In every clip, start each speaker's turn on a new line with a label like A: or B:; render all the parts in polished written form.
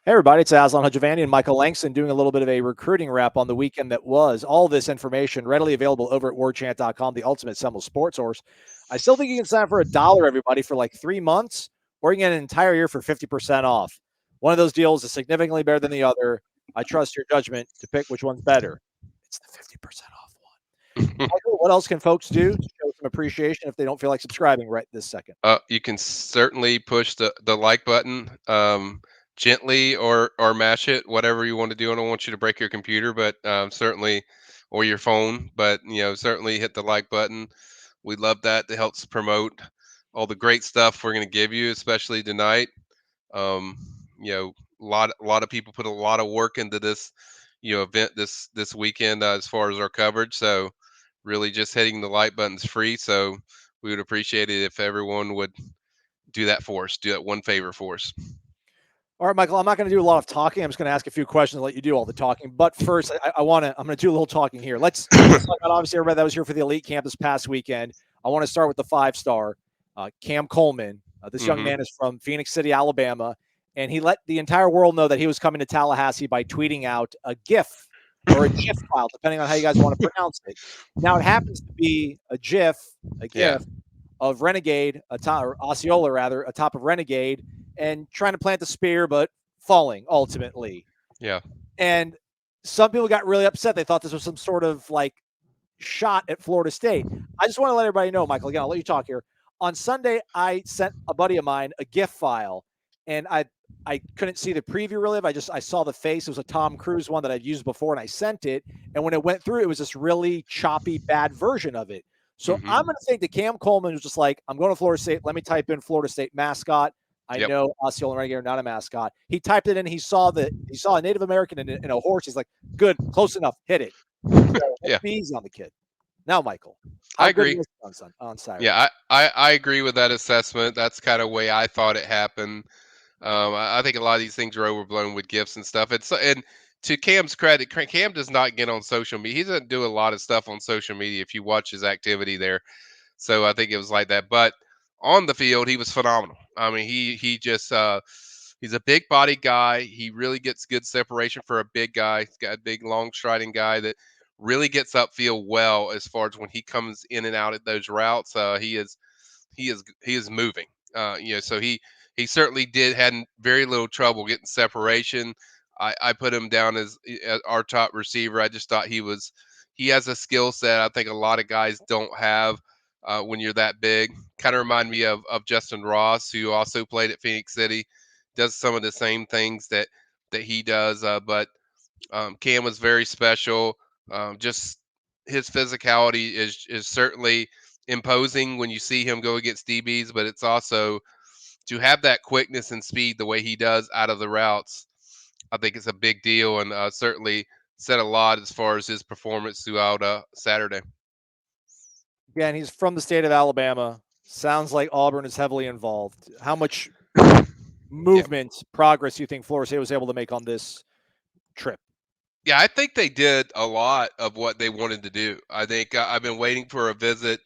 A: Hey everybody, it's Aslan, Hajivandi, and Michael Langston doing a little bit of a recruiting wrap on the weekend that was. All this information readily available over at warchant.com, the ultimate Seminoles sports source. I still think you can sign up for $1, everybody, for like 3 months, or you can get an entire year for 50% off. One of those deals is significantly better than the other. I trust your judgment to pick which one's better. It's the 50% off one. Michael, what else can folks do to show some appreciation if they don't feel like subscribing right this second?
B: You can certainly push the like button gently or mash it, whatever you want to do. I don't want you to break your computer, but certainly, or your phone, but certainly hit the like button. We love that. That helps promote all the great stuff we're going to give you, especially tonight. Um, a lot of people put a lot of work into this, event this weekend as far as our coverage. So, really, just hitting the like button's free. So, we would appreciate it if everyone would do that for us. Do that one favor for us.
A: All right, Michael, I'm not going to do a lot of talking. I'm just going to ask a few questions and let you do all the talking. But first, I'm going to do a little talking here. Let's talk about obviously everybody that was here for the elite camp this past weekend. I want to start with the 5-star, Cam Coleman. This young
B: Hmm.
A: man is from Phoenix City, Alabama, and he let the entire world know that he was coming to Tallahassee by tweeting out a GIF or a GIF file, depending on how you guys want to pronounce it. Now, it happens to be a
B: Yeah,
A: GIF of Renegade, or Osceola rather, atop of Renegade, and trying to plant the spear, but falling ultimately.
B: yeah,
A: And some people got really upset. They thought this was some sort of like shot at Florida State. I just want to let everybody know, Michael, again, I'll let you talk here. On Sunday, I sent a buddy of mine a GIF file, and I couldn't see the preview really. I saw the face. It was a Tom Cruise one that I'd used before, and I sent it. And when it went through, it was this really choppy, bad version of it. So
B: hmm,
A: I'm going to think that Cam Coleman was just like, I'm going to Florida State. Let me type in Florida State mascot. I
B: yep,
A: know Osceola and Renegade are not a mascot. He typed it in. He saw a Native American in a horse. He's like, good, close enough, hit it. So let's
B: yeah.
A: be easy on the kid. Now, Michael,
B: I
A: how good
B: agree.
A: was it on Saturday?
B: Yeah, I agree with that assessment. That's kind of way I thought it happened. I think a lot of these things are overblown with gifts and stuff. And to Cam's credit, Cam does not get on social media. He doesn't do a lot of stuff on social media. If you watch his activity there, so I think it was like that. But on the field, he was phenomenal. I mean, he just he's a big body guy. He really gets good separation for a big guy. He's got a big, long striding guy that really gets upfield well as far as when he comes in and out at those routes. He is moving. So he certainly had very little trouble getting separation. I put him down as our top receiver. I just thought he has a skill set I think a lot of guys don't have when you're that big. Kind of remind me of Justin Ross, who also played at Phoenix City, does some of the same things that he does. But Cam was very special. Just his physicality is certainly imposing when you see him go against DBs, but it's also to have that quickness and speed the way he does out of the routes. I think it's a big deal, and certainly said a lot as far as his performance throughout Saturday.
A: Again, he's from the state of Alabama. Sounds like Auburn is heavily involved. How much
B: Yeah.
A: movement, progress do you think Florida State was able to make on this trip?
B: Yeah, I think they did a lot of what they wanted to do. I think I've been waiting for a visit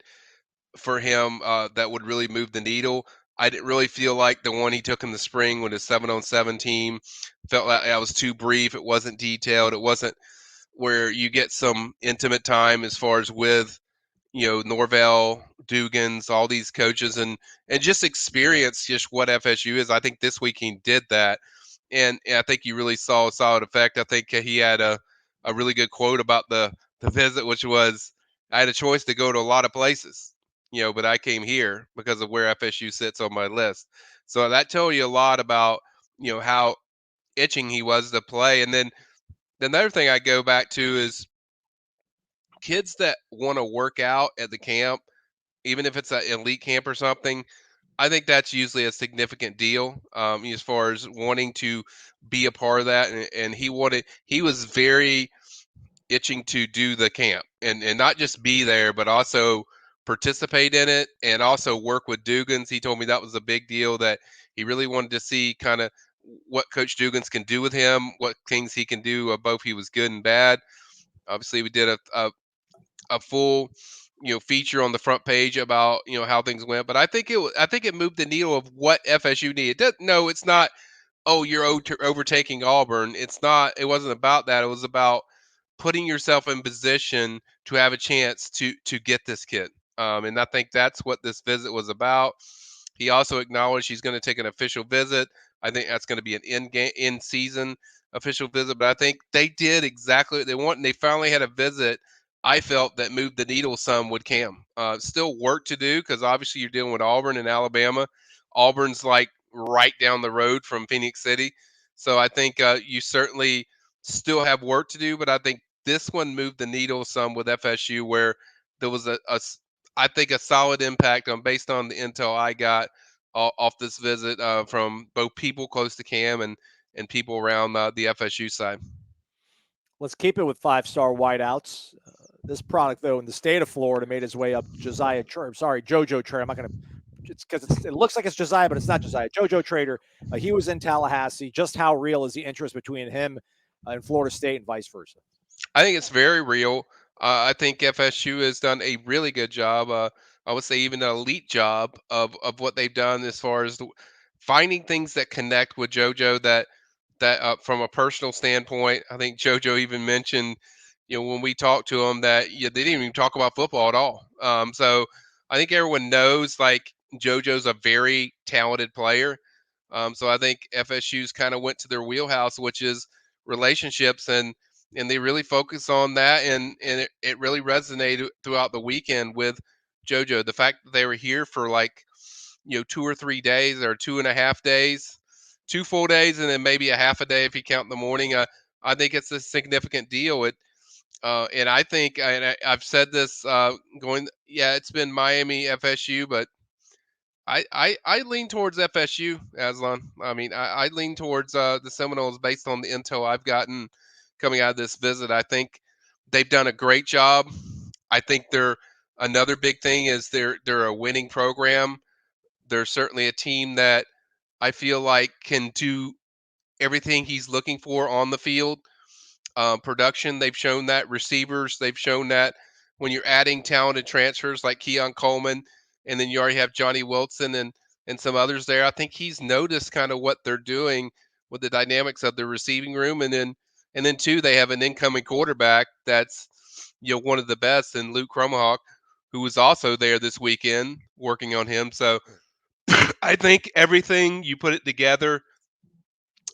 B: for him that would really move the needle. I didn't really feel like the one he took in the spring with his 7-on-7 team felt like that was too brief. It wasn't detailed. It wasn't where you get some intimate time as far as with Norvell, Dugans, all these coaches, and just experience just what FSU is. I think this week he did that, and I think you really saw a solid effect. I think he had a really good quote about the visit, which was, "I had a choice to go to a lot of places, but I came here because of where FSU sits on my list." So that told you a lot about how itching he was to play. And then another thing I go back to is kids that want to work out at the camp, even if it's an elite camp or something. I think that's usually a significant deal as far as wanting to be a part of that. And he was very itching to do the camp and not just be there, but also participate in it and also work with Dugans. He told me that was a big deal, that he really wanted to see kind of what Coach Dugans can do with him, what things he can do, both he was good and bad. Obviously, we did a full feature on the front page about how things went, but I think it moved the needle of what FSU needed. No, it's not oh, you're overtaking Auburn. It's not. It wasn't about that. It was about putting yourself in position to have a chance to get this kid. And I think that's what this visit was about. He also acknowledged he's going to take an official visit. I think that's going to be an in season official visit. But I think they did exactly what they want, and they finally had a visit. I felt that moved the needle some with Cam. Still work to do because obviously you're dealing with Auburn and Alabama. Auburn's like right down the road from Phoenix City, so I think you certainly still have work to do. But I think this one moved the needle some with FSU, where there was I think a solid impact on based on the intel I got off this visit from both people close to Cam and people around the FSU side.
A: Let's keep it with five-star wideouts. This product, though, in the state of Florida, made its way up JoJo Trader. I'm not going to. It's because it looks like it's Josiah, but it's not Josiah. JoJo Trader. He was in Tallahassee. Just how real is the interest between him and Florida State and vice versa?
B: I think it's very real. I think FSU has done a really good job. I would say even an elite job of what they've done as far as finding things that connect with JoJo that from a personal standpoint. I think JoJo even mentioned, when we talked to him that they didn't even talk about football at all. So I think everyone knows like JoJo's a very talented player. So I think FSU's kind of went to their wheelhouse, which is relationships, and they really focus on that, and it really resonated throughout the weekend with JoJo. The fact that they were here for like 2 or 3 days or 2.5 days, 2 full days, and then maybe a half a day if you count the morning. I think it's a significant deal. And I think, and I've said this yeah, it's been Miami FSU, but I lean towards FSU, Aslan. I mean, I lean towards the Seminoles based on the intel I've gotten coming out of this visit. I think they've done a great job. I think they're another big thing is they're a winning program. They're certainly a team that I feel like can do everything he's looking for on the field. Production, they've shown that. Receivers, they've shown that. When you're adding talented transfers like Cam Coleman, and then you already have Johnny Wilson and some others there, I think he's noticed kind of what they're doing with the dynamics of the receiving room, and then too, they have an incoming quarterback that's one of the best in Luke Kromenhoek, who was also there this weekend working on him. So I think everything you put it together,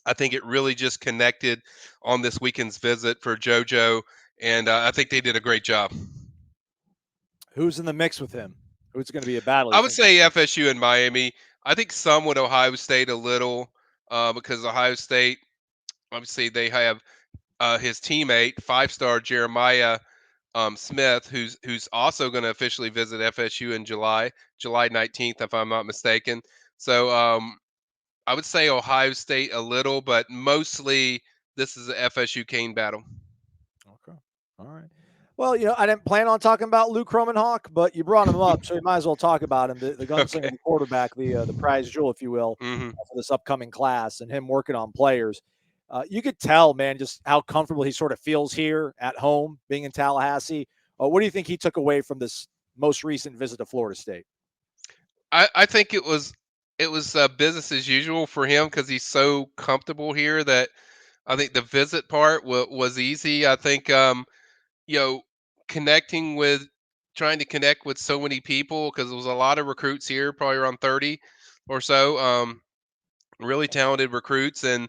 B: I think it really just connected on this weekend's visit for JoJo, and I think they did a great job.
A: Who's in the mix with him? Who's going to be a battle,
B: I
A: you
B: would
A: think?
B: say FSU and Miami. I think some with Ohio State a little because Ohio State, obviously, they have his teammate, five-star Jeremiah Smith, who's also going to officially visit FSU in July 19th, if I'm not mistaken. So I would say Ohio State a little, but mostly this is a FSU Kane battle.
A: Okay. All right. Well, I didn't plan on talking about Luke Kromenhoek, but you brought him up, so you might as well talk about him. The gunslinger,
B: Okay.
A: the quarterback, the prize jewel, if you will,
B: Hmm.
A: for this upcoming class, and him working on players. You could tell, man, just how comfortable he sort of feels here at home, being in Tallahassee. What do you think he took away from this most recent visit to Florida State?
B: I think it was business as usual for him because he's so comfortable here that I think the visit part was easy. I think you know connecting with trying to connect with so many people because there was a lot of recruits here, probably around 30 or so. Really talented recruits, and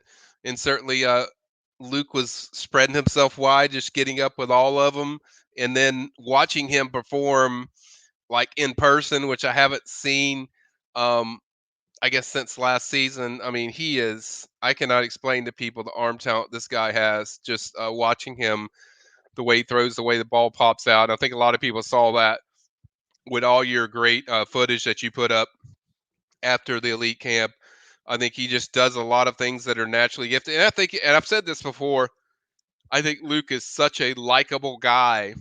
B: certainly Luke was spreading himself wide, just getting up with all of them, and then watching him perform like in person, which I haven't seen. I guess since last season. I mean, he is. I cannot explain to people the arm talent this guy has. Just watching him, the way he throws, the way the ball pops out. I think a lot of people saw that with all your great footage that you put up after the elite camp. I think he just does a lot of things that are naturally gifted. And I think, and I've said this before, I think Luke is such a likable guy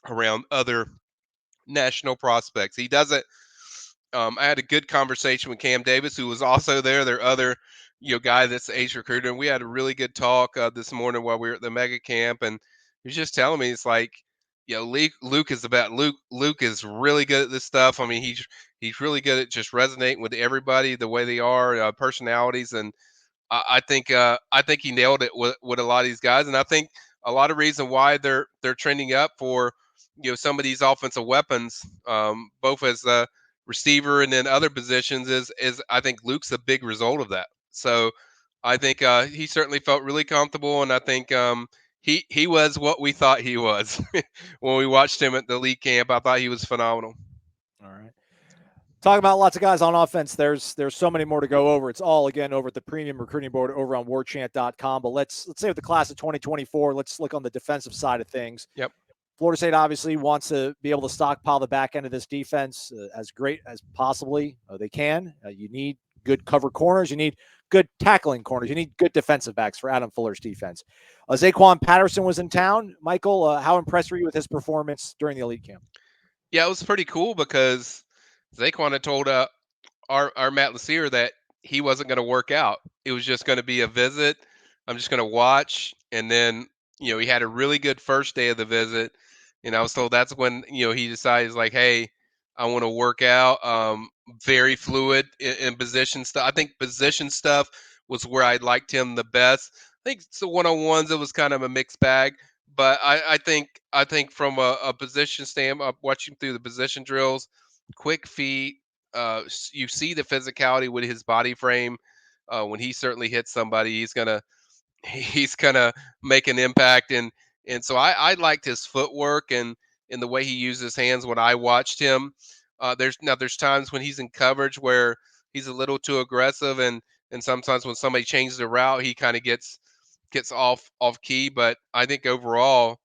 B: around other national prospects. He doesn't. I had a good conversation with Cam Davis, who was also there. Their other, guy that's the age recruiter, and we had a really good talk this morning while we were at the mega camp. And he was just telling me it's like, Luke is about Luke. Luke is really good at this stuff. I mean, he's really good at just resonating with everybody the way they are, personalities, and I think he nailed it with a lot of these guys, and I think a lot of reason why they're trending up for some of these offensive weapons, both as a receiver and then other positions is I think Luke's a big result of that. So I think he certainly felt really comfortable, and I think he was what we thought he was when we watched him at the league camp. I thought he was phenomenal.
A: All right. Talking about lots of guys on offense, there's so many more to go over. It's all again over at the premium recruiting board over on warchant.com. But let's say with the class of 2024, let's look on the defensive side of things.
B: Yep.
A: Florida State obviously wants to be able to stockpile the back end of this defense as great as possibly they can. You need good cover corners. You need good tackling corners. You need good defensive backs for Adam Fuller's defense. Zaquan Patterson was in town. Michael, how impressed were you with his performance during the elite camp?
B: Yeah, it was pretty cool because Zaquan had told our Matt Lassier that he wasn't going to work out. It was just going to be a visit. I'm just going to watch, and then he had a really good first day of the visit, and I was told that's when he decides like, hey, I want to work out. Very fluid in position stuff. I think position stuff was where I liked him the best. I think so one on ones it was kind of a mixed bag, but I think from a position standpoint, watching through the position drills, quick feet, you see the physicality with his body frame. When he certainly hits somebody, he's gonna make an impact, and so I liked his footwork and the way he used his hands when I watched him. There's times when he's in coverage where he's a little too aggressive, and sometimes when somebody changes the route, he kind of gets off key. But I think overall,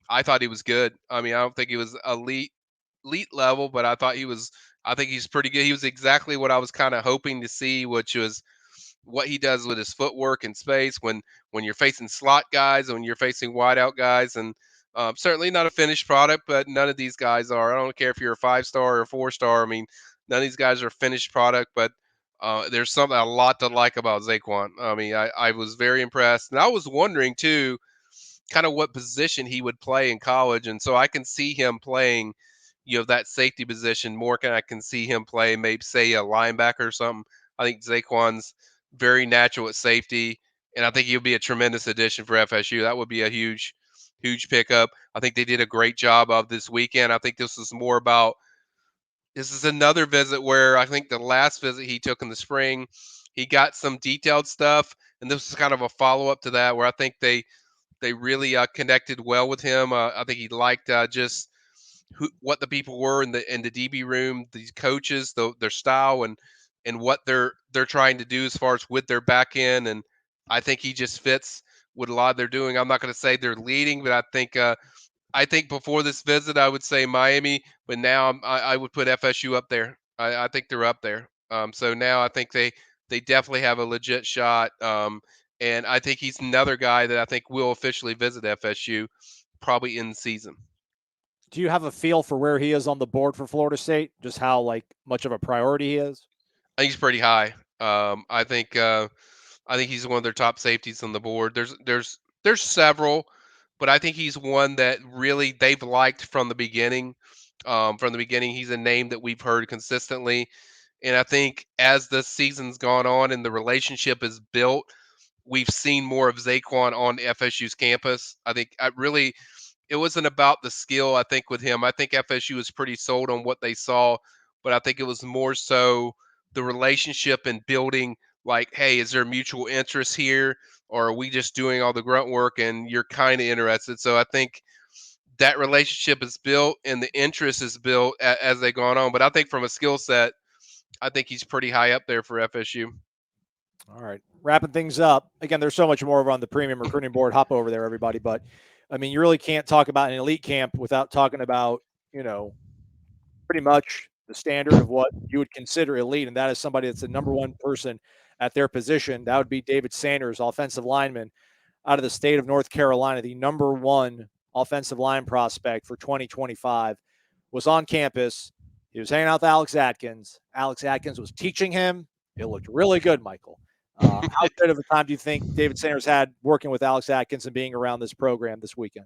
B: I thought he was good. I mean, I don't think he was elite level, but I thought he was. I think he's pretty good. He was exactly what I was kind of hoping to see, which was what he does with his footwork and space when you're facing slot guys, when you're facing wideout guys, and certainly not a finished product. But none of these guys are. I don't care if you're a 5-star or a 4-star. I mean, none of these guys are a finished product, but. There's something a lot to like about Zaquan. I mean, I was very impressed, and I was wondering too, kind of what position he would play in college, and so I can see him playing, that safety position more. I can see him play maybe say a linebacker or something. I think Zaquan's very natural at safety, and I think he'll be a tremendous addition for FSU. That would be a huge pickup. I think they did a great job of this weekend. I think this is another visit where I think the last visit he took in the spring, he got some detailed stuff, and this is kind of a follow up to that where I think they really connected well with him. I think he liked just what the people were in the DB room, these coaches, their style, and what they're trying to do as far as with their back end. And I think he just fits with a lot they're doing. I'm not going to say they're leading, but I think before this visit I would say Miami, but now I would put FSU up there. I think they're up there. So now I think they definitely have a legit shot. And I think he's another guy that I think will officially visit FSU probably in season.
A: Do you have a feel for where he is on the board for Florida State? Just how much of a priority he is?
B: I think he's pretty high. I think he's one of their top safeties on the board. There's several, but I think he's one that really they've liked from the beginning. From the beginning, he's a name that we've heard consistently, and I think as the season's gone on and the relationship is built, we've seen more of Zaquan on FSU's campus. I think it wasn't about the skill. I think with him, I think FSU was pretty sold on what they saw, but I think it was more so the relationship and building. Like, hey, is there mutual interest here, or are we just doing all the grunt work and you're kind of interested? So I think that relationship is built and the interest is built as they gone on. But I think from a skill set, I think he's pretty high up there for FSU.
A: All right. Wrapping things up. Again, there's so much more over on the premium recruiting board. Hop over there, everybody. But I mean, you really can't talk about an elite camp without talking about, pretty much the standard of what you would consider elite. And that is somebody that's the number one person at their position. That would be David Sanders, offensive lineman out of the state of North Carolina, the number one offensive line prospect for 2025, was on campus. He was hanging out with Alex Atkins. Alex Atkins was teaching him. It looked really good, Michael. How good of a time do you think David Sanders had working with Alex Atkins and being around this program this weekend?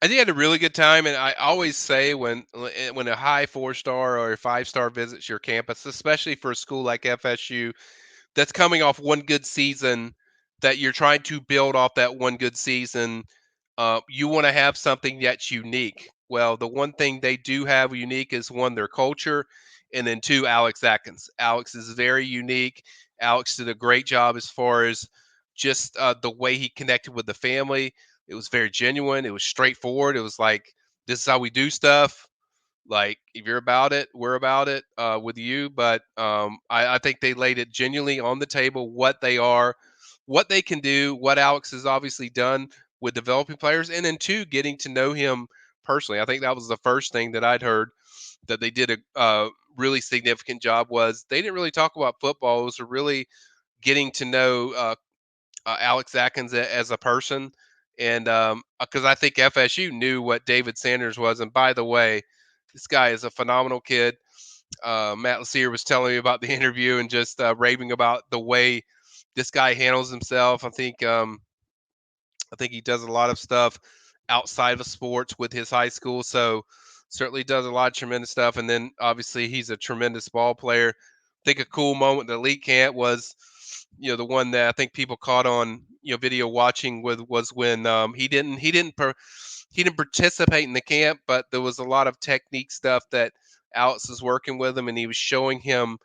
B: I think I had a really good time, and I always say when a high 4-star or a 5-star visits your campus, especially for a school like FSU, that's coming off one good season, that you're trying to build off that one good season. You want to have something that's unique. Well, the one thing they do have unique is, one, their culture, and then two, Alex Atkins. Alex is very unique. Alex did a great job as far as just the way he connected with the family. It was very genuine. It was straightforward. It was like, this is how we do stuff. Like, if you're about it, we're about it with you. But I think they laid it genuinely on the table, what they are, what they can do, what Alex has obviously done with developing players, and then two, getting to know him personally. I think that was the first thing that I'd heard that they did a really significant job, was they didn't really talk about football. It was really getting to know Alex Atkins as a person. And because I think FSU knew what David Sanders was. And by the way, this guy is a phenomenal kid. Matt Lassier was telling me about the interview and just raving about the way this guy handles himself. I think he does a lot of stuff outside of sports with his high school. So certainly does a lot of tremendous stuff. And then obviously he's a tremendous ball player. I think a cool moment in the elite camp was, the one that I think people caught on, video watching with, was when he didn't participate in the camp, but there was a lot of technique stuff that Alex was working with him, and he was showing him,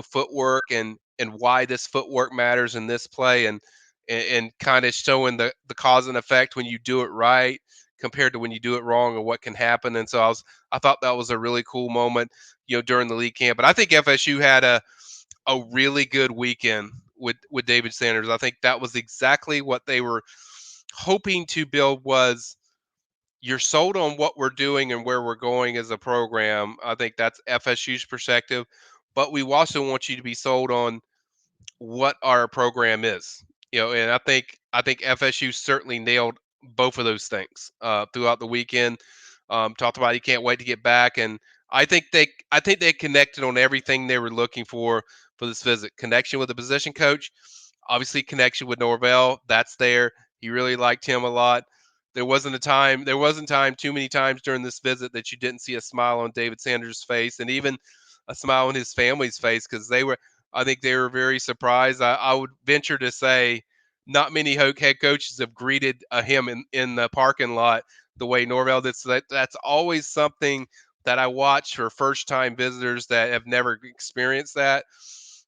B: footwork, and why this footwork matters in this play, and kind of showing the cause and effect when you do it right compared to when you do it wrong, and what can happen. And so I thought that was a really cool moment, during the league camp. But I think FSU had a really good weekend with David Sanders. I think that was exactly what they were hoping to build. Was, you're sold on what we're doing and where we're going as a program. I think that's FSU's perspective, but we also want you to be sold on what our program is. And I think FSU certainly nailed both of those things throughout the weekend. Talked about he can't wait to get back, and I think they connected on everything they were looking for this visit. Connection with the position coach, obviously connection with Norvell. That's there. He really liked him a lot. There wasn't time too many times during this visit that you didn't see a smile on David Sanders' face, and even a smile on his family's face, because I think they were very surprised. I would venture to say not many head coaches have greeted him in the parking lot the way Norvell did. So that's always something that I watch for first time visitors that have never experienced that.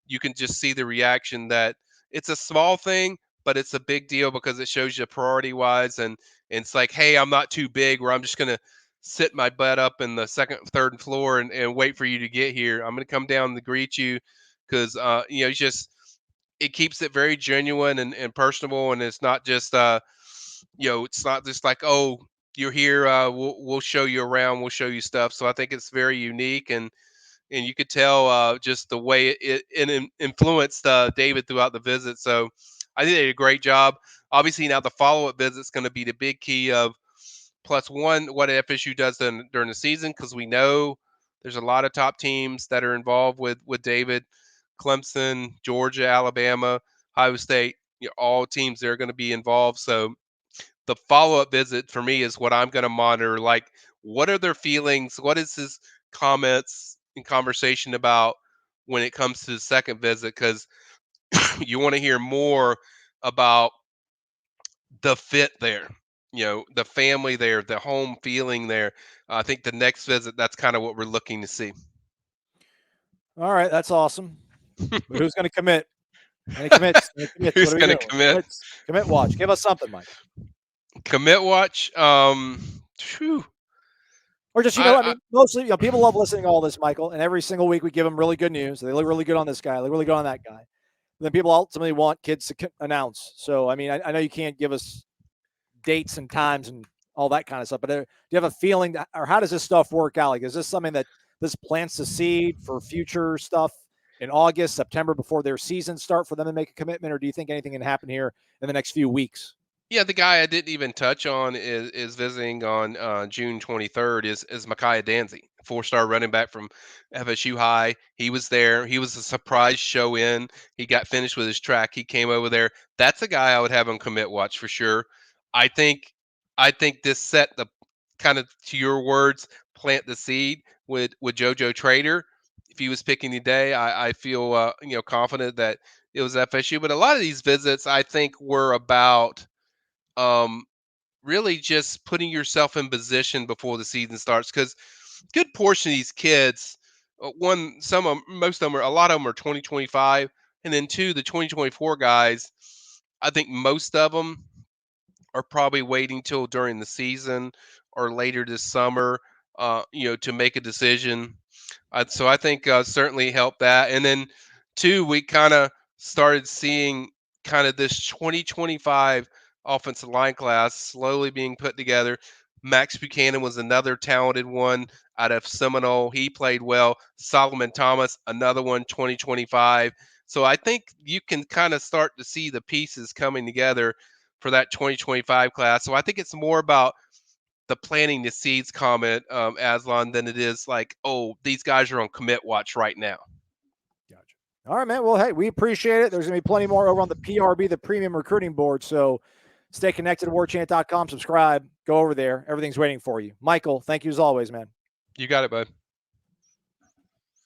B: You can just see the reaction, that it's a small thing, but it's a big deal because it shows you priority wise. And it's like, hey, I'm not too big where I'm just going to sit my butt up in the second, third floor and wait for you to get here. I'm going to come down to greet you, because it's just, it keeps it very genuine and personable, and it's not just it's not just like, oh, you're here, we'll show you around, we'll show you stuff. So I think it's very unique, and you could tell just the way it influenced David throughout the visit. So I think they did a great job. Obviously, now the follow up visit is going to be the big key of, plus one, what FSU does during the season, because we know there's a lot of top teams that are involved with David. Clemson, Georgia, Alabama, Ohio State, all teams that are going to be involved. So the follow up visit for me is what I'm going to monitor. Like, what are their feelings? What is his comments and conversation about when it comes to the second visit? Because you want to hear more about the fit there, the family there, the home feeling there. I think the next visit, that's kind of what we're looking to see.
A: All right, that's awesome. But who's going to commit? Any commits? Any commits? What
B: Who's
A: are we
B: going to
A: doing?
B: commit?
A: Commit watch. Give us something, Mike.
B: Commit watch. Phew.
A: Or just,
B: I,
A: I
B: I
A: mean, mostly, people love listening to all this, Michael. And every single week we give them really good news. They look really good on this guy. They look really good on that guy. And then people ultimately want kids to announce. So, I mean, I know you can't give us dates and times and all that kind of stuff, but do you have a feeling that, or how does this stuff work out? Like, is this something that this plants the seed for future stuff in August, September, before their season start for them to make a commitment? Or do you think anything can happen here in the next few weeks?
B: Yeah, the guy I didn't even touch on is visiting on June 23rd is Micaiah Danzy, 4-star running back from FSU High. He was there. He was a surprise show in. He got finished with his track. He came over there. That's a guy I would have on commit watch for sure. I think I think this set the, kind of, to your words, plant the seed with JoJo Trader. If he was picking today, I feel confident that it was FSU. But a lot of these visits, I think, were about really just putting yourself in position before the season starts. Because good portion of these kids, most of them are, a lot of them are 2025, and then two, the 2024 guys. I think most of them are probably waiting till during the season or later this summer, to make a decision. So I think certainly helped that. And then two, we kind of started seeing kind of this 2025 offensive line class slowly being put together. Max Buchanan was another talented one out of Seminole. He played well. Solomon Thomas, another one, 2025. So I think you can kind of start to see the pieces coming together for that 2025 class. So I think it's more about the planting the seeds comment, Aslan, than it is like, oh, these guys are on commit watch right now.
A: Gotcha. All right, man. Well, hey, we appreciate it. There's going to be plenty more over on the PRB, the Premium Recruiting Board. So stay connected to warchant.com, subscribe, go over there. Everything's waiting for you. Michael, thank you as always, man.
B: You got it, bud.